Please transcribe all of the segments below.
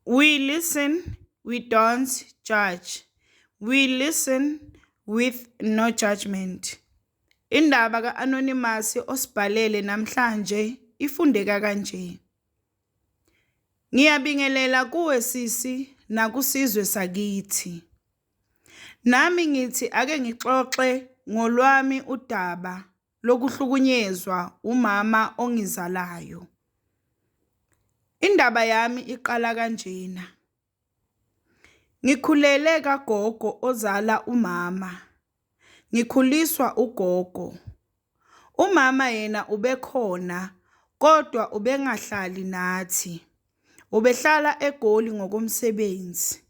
We listen, we don't judge. We listen with no judgment. Indaba ka-Anonymous osibhalele namhlanje ifundeka kanje. Ngiyabingelela kuwe sisi nakusizwe sakithi. Nami ngithi ake ngixoxe ngolwami udaba lokuhlukunyezwa umama ongizalayo. Indaba yami iqala kanjena. Ngikhulele kagogo ozala umama. Ngikhuliswa ugogo. Umama yena ubekhona kodwa ubengahlali nathi. Ubehlala eGoli ngokomsebenzi.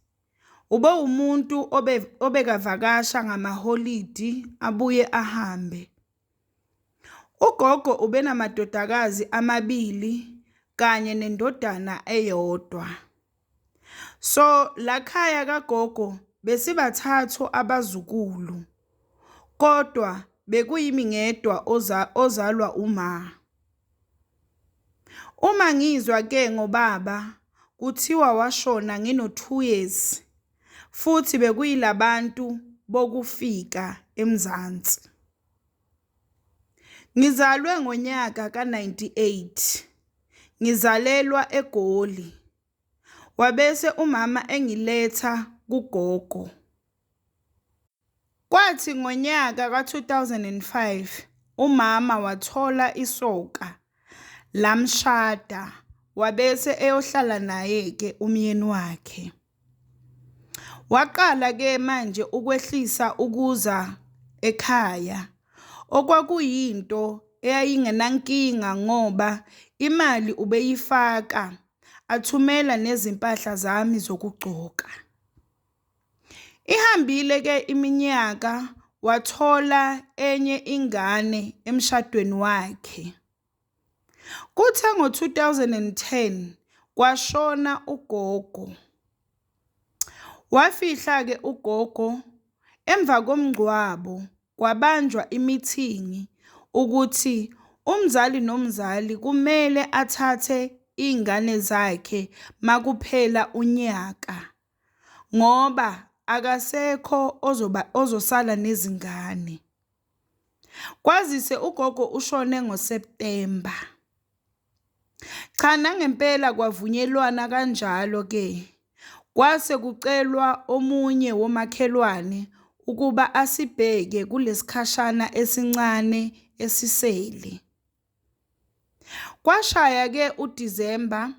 Ube umuntu obekavakasha ngamaholidi abuye ahambe. Ugogo ubenamadodakazi amabili kanye nendodana eyodwa. So lakhaya kagogo besibathathu abazukulu. Kodwa bekuyimi ngedwa ozalwa uma. Uma ngizwa ke ngobaba kuthiwa washona ngino2 years futhi bekuyilabantu bokufika eMzansi. Ngizalwe ngonyaka ka98. Ngizalelwa eGoli. Wabese umama engiletha kugogo. Kwathi ngonyaka ka2005 umama wathola isoka lamshada wabese eyohlala naye ke umyeni wakhe. Waqala ke manje ukwehlisa ukuza ekhaya okwakuyinto eyayingenankinga ngoba imali ubeyifaka athumela nezimpahla zami zokugcoka. Ihambile ke iminyaka wathola enye ingane emshadweni wakhe. Kuthe ngo2010 kwashona ugogo. Wafihla ke ugogo emva komngcwabo kwabanjwa imithingi ukuthi umzali nomzali kumele athathe ingane zakhe makuphela unyaka ngoba akasekho ozosala nezingane. Kwazise ugogo ushone ngoSeptember. Cha nangempela kwavunyelwana kanjalo ke. Kwase kucelwa omunye womakhelwane ukuba asibheke kulesikhashana esincane esisele. Kwashaya ke uDisemba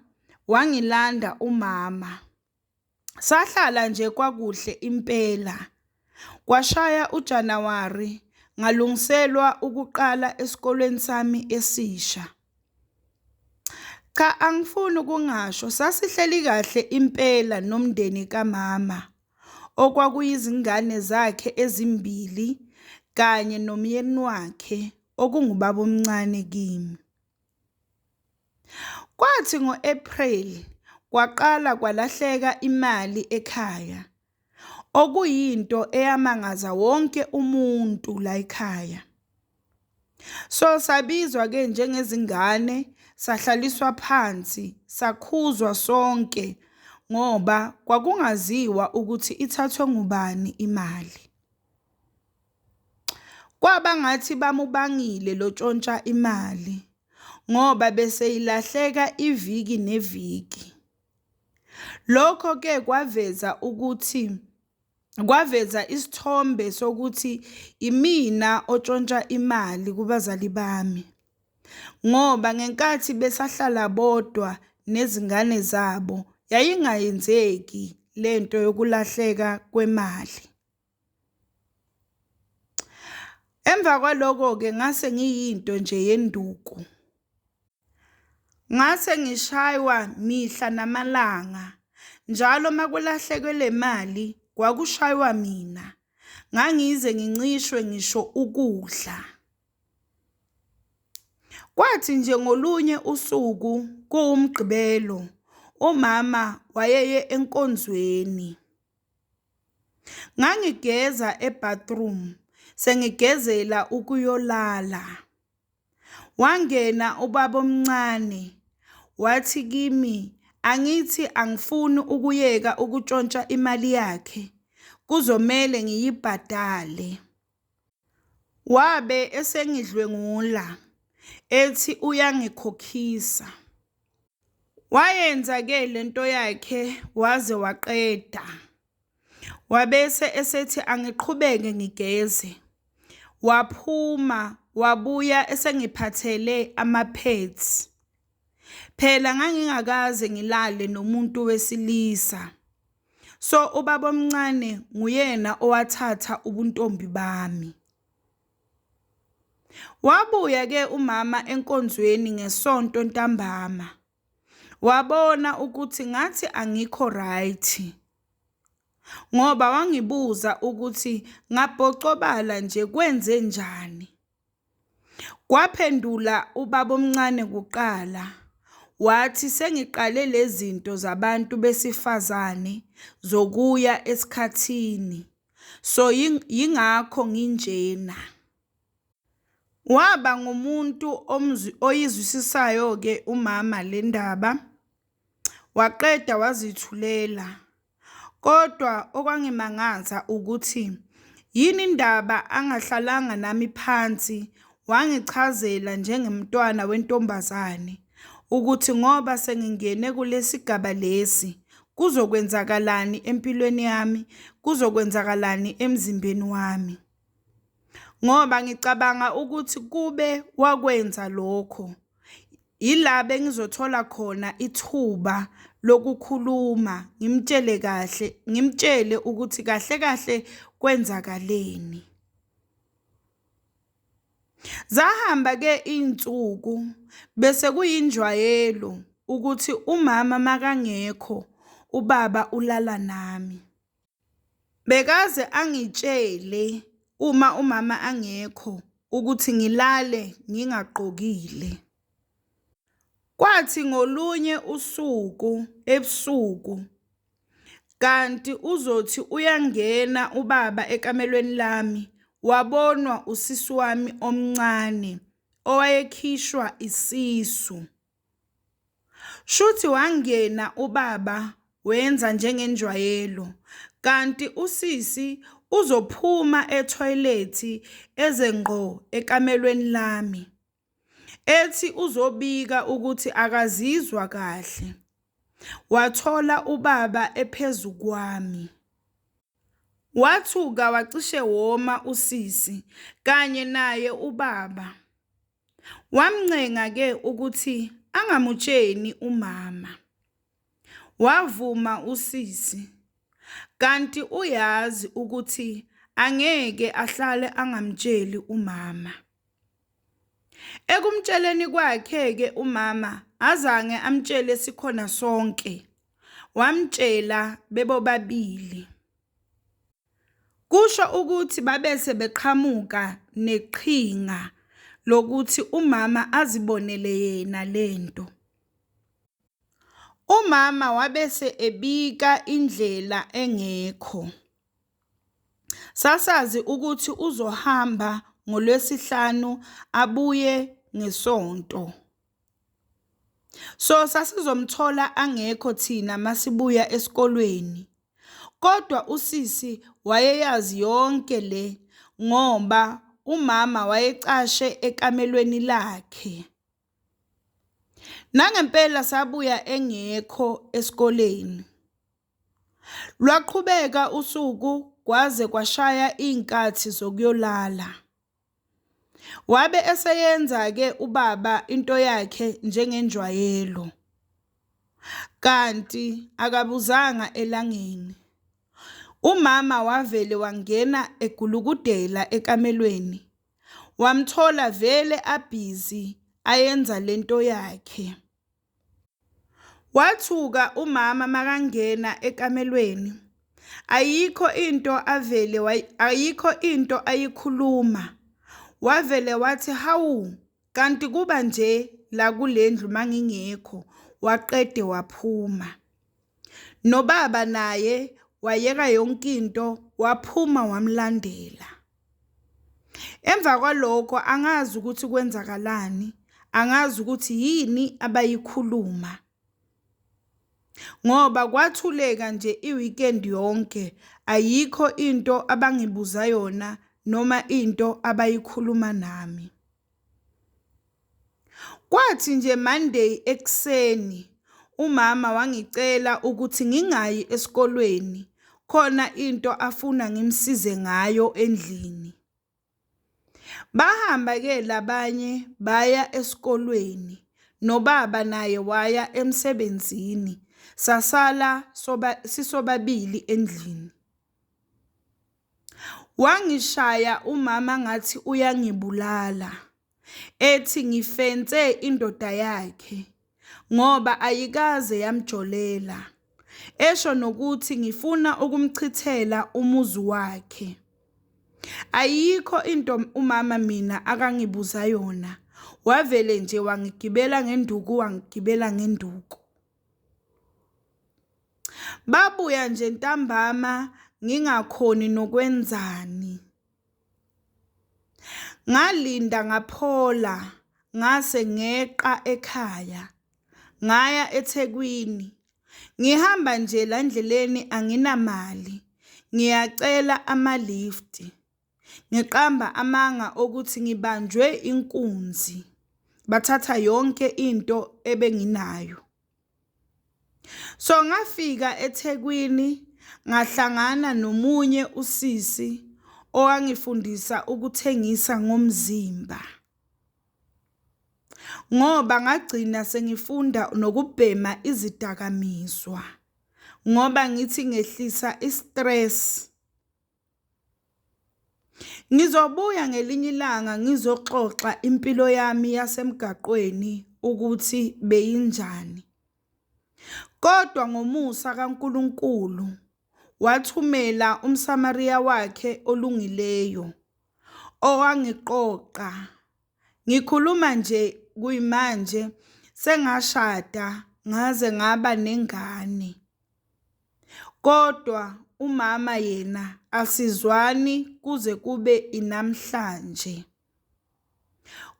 wangilanda umama. Sahlala nje kwakuhle impela. Kwashaya uJanuwari ngalungiselwa ukuqala esikolweni sami esisha. Cha angifuni ukungasho sasihleli kahle impela nomndeni kaMama okwakuyizingane zakhe ezimbili kanye nomyeni wakhe okungubaba omncane kimi. Kwathi ngoApril kwaqala kwalahleka imali ekhaya okuyinto eyamangaza wonke umuntu la ekhaya. So sabizwa ke njengezingane sahlaliswa phansi sakhuzwa sonke ngoba kwakungaziwa ukuthi ithathwe ngubani imali. Kwaba ngathi bamubangile lo tshontsha imali ngoba bese ilahleka iviki neviki. Lokho ke kwaveza isithombe sokuthi imina otshontsha imali kubazali bami. Ngoba ngenkathi besahlala bodwa nezingane zabo yayingayenzeki lento yokulahleka kwemali. Emva kwaloko ke ngase ngiyinto nje yenduku. Ngase ngishaywa mihla namalanga. Njalo makulahlekwe le mali kwakushaywa mina. Ngangize ngincishwe ngisho ukudla. Kwathi nje ngolunye usuku kuwumgqibelo umama wayeye enkonzweni. Ngangigeza ebathroom sengigezela ukuyolala. Wangena ubaba omncane wathi kimi angithi angifuni ukuyeka ukutshontsha imali yakhe, kuzomele ngiyibhadale. Wabe esengidlwengula ethi uyangikhokhisa. Wayenza-ke lento yakhe waze waqeda. Wabese esethi angiqhubeke ngigeze. Waphuma wabuya esengiphathele ama-pads. Phela ngangingakaze ngilale nomuntu wesilisa. So ubaba omncane nguyena owathatha ubuntombi bami. Wabuya-ke umama enkonzweni ngesonto ntambama. Wabona ukuthi ngathi angikho right. Ngoba wangibuza ukuthi ngabhocobala nje kwenze njani. Kwaphendula ubaba omncane kuqala. Wathi sengiqale lezinto zabantu besifazane zokuya esikhathini. So yingakho nginjena. Waba ngumuntu oyizwisisayo ke umama le ndaba. Waqeda wazithulela. Kodwa okwangimangaza ukuthi yini indaba angahlalanga nami phansi wangichazela njengemntwana wentombazane ukuthi ngoba sengingene kulesigaba lesi kuzokwenzakalani empilweni yami, kuzokwenzakalani emzimbeni wami. Ngoba ngicabanga ukuthi kube wakwenza lokho yilabe ngizothola khona ithuba lokukhuluma ngimtshele ukuthi kahle kahle kwenzakaleni. Zahamba ke insuku bese kuyinjwayelo ukuthi umama makangekho ubaba ulala nami. Bekaze angitshele uma umama angekho ukuthi ngilale ngingaqokile. Kwathi ngolunye usuku ebusuku kanti uzothi uyangena ubaba ekamelweni lami wabonwa usisi wami omncane owayekhishwa isisu. Shuthi wangena ubaba wenza njengenjwayelo kanti usisi uzophuma etoilet ezengqo ekamelweni lami. Ethi uzobika ukuthi akazizwa kahle. Wathola ubaba ephezu kwami. Wathuka wacishe woma usisi kanye naye ubaba. Wamncenga ke ukuthi angamutsheni umama. Wavuma usisi. Kanti uyazi ukuthi angeke ahlale angamtsheli umama. Ekumtsheleni kwakhe ke umama azange amtshele sikhona sonke. Wamtshela bebobabili. Kusho ukuthi babese beqhamuka neqhinga lokuthi umama azibonele yena lento. Umama wabese ebika indlela engekho. Sasazi ukuthi uzohamba ngoLwesihlanu abuye ngeSonto. So sasizomthola angekho thina masibuya esikolweni. Kodwa usisi wayeyazi yonke le ngoba umama wayecashe ekamelweni lakhe. Nangempela sabuya engekho esikoleni. Lwaqhubeka usuku kwaze kwashaya inkathi zokuyolala. Wabe eseyenza ke ubaba into yakhe njengenjwayelo. Kanti akabuzanga elangeni. Umama wavele wangena egulukudela ekamelweni. Wamthola vele abhizi ayenza lento yakhe. Wathuka umama makangena ekamelweni. Ayikho into ayikhuluma. Wavele wathi hawu kanti kuba nje la kulendlu mangingekho. Waqede waphuma. Nobaba naye wayeka yonke into waphuma wamlandela. Emva kwalokho angazi ukuthi kwenzakalani, angazi ukuthi yini abayikhuluma. ngoba kwathuleka nje iweekend yonke ayikho into abangibuza yona noma into abayikhuluma nami. Kwathi nje Monday ekuseni umama wangicela ukuthi ngingayi esikolweni khona into afuna ngimsize ngayo endlini. Bahamba ke labanye baya esikolweni nobaba naye waya emsebenzini sasala sisobabili endlini. Wangishaya umama ngathi uyangibulala ethi ngifense indoda yakhe ngoba ayikaze yamjolela, esho nokuthi ngifuna ukumchithela umuzi wakhe. Ayikho into umama mina akangibuza yona, wavele nje wangigibela ngenduku. Babuya nje ntambama ngingakhoni nokwenzani. Ngalinda ngaphola ngase ngeqa ekhaya ngaya eThekwini. Ngihamba nje la ndleleni anginamali, ngiyacela ama-lift. Ngiqamba amanga ukuthi ngibanjwe inkunzi, bathatha yonke into ebenginayo. So ngafika eThekwini ngahlangana nomunye usisi owangifundisa ukuthengisa ngomzimba. Ngoba ngagcina sengifunda nokubhema izidakamizwa ngoba ngithi ngehlisa i-stress. Ngizobuya ngelinye ilanga ngizoxoxa impilo yami yasemgaqweni ukuthi beyinjani. Kodwa ngomusa kaNkulunkulu wathumela umSamariya wakhe olungileyo owangiqoqa. Ngikhuluma nje kuyimanje sengashada ngaze ngaba nengane. Kodwa umama yena asizwani kuze kube inamhlanje.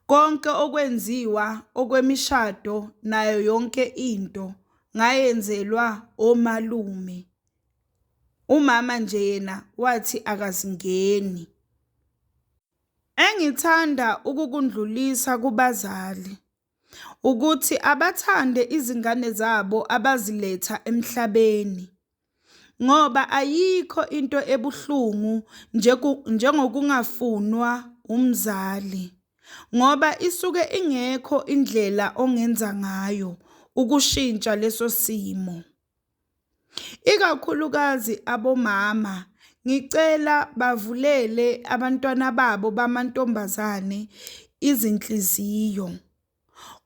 Konke okwenziwa okwemishado nayo yonke into ngayenzelwa omalume. Umama nje yena wathi akazingeni. Engithanda ukukundlulisa kubazali ukuthi abathande izingane zabo abaziletha emhlabeni, ngoba ayikho into ebuhlungu njengokungafunwa umzali, ngoba isuke ingekho indlela ongenza ngayo ukushintsha leso simo. Ikakhulukazi abomama, ngicela bavulele abantwana babo bamantombazane izinhliziyo.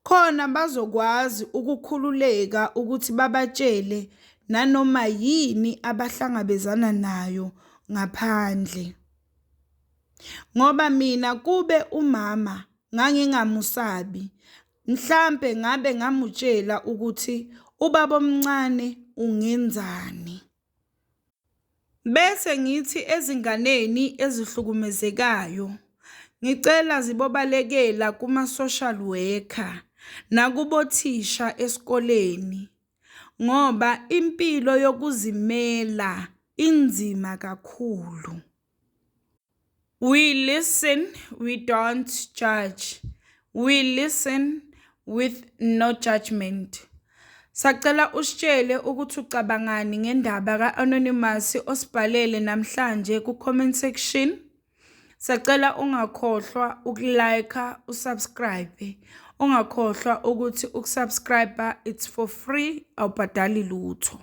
Khona bazokwazi ukukhululeka ukuthi babatshele nanoma yini abahlangabezana nayo ngaphandle. Ngoba mina kube umama ngangingamusabi, mhlambe ngabe ngamutshela ukuthi ubaba omncane ungenzani. Bese ngithi ezinganeni ezihlukumezekayo, ngicela zibobalekela kuma-social worker nakubothisha esikoleni, ngoba impilo yokuzimela inzima kakhulu. We listen, we don't judge. We listen with no judgment. Sacela usitshele ukuthi ucabangani ngendaba ka-Anonymous osibhalele namhlanje ku-comment section. Sacela ungakhohlwa ukulike, usubscribe. Ungakhohlwa ukuthi ukusubscribe, it's for free, awubhadali lutho.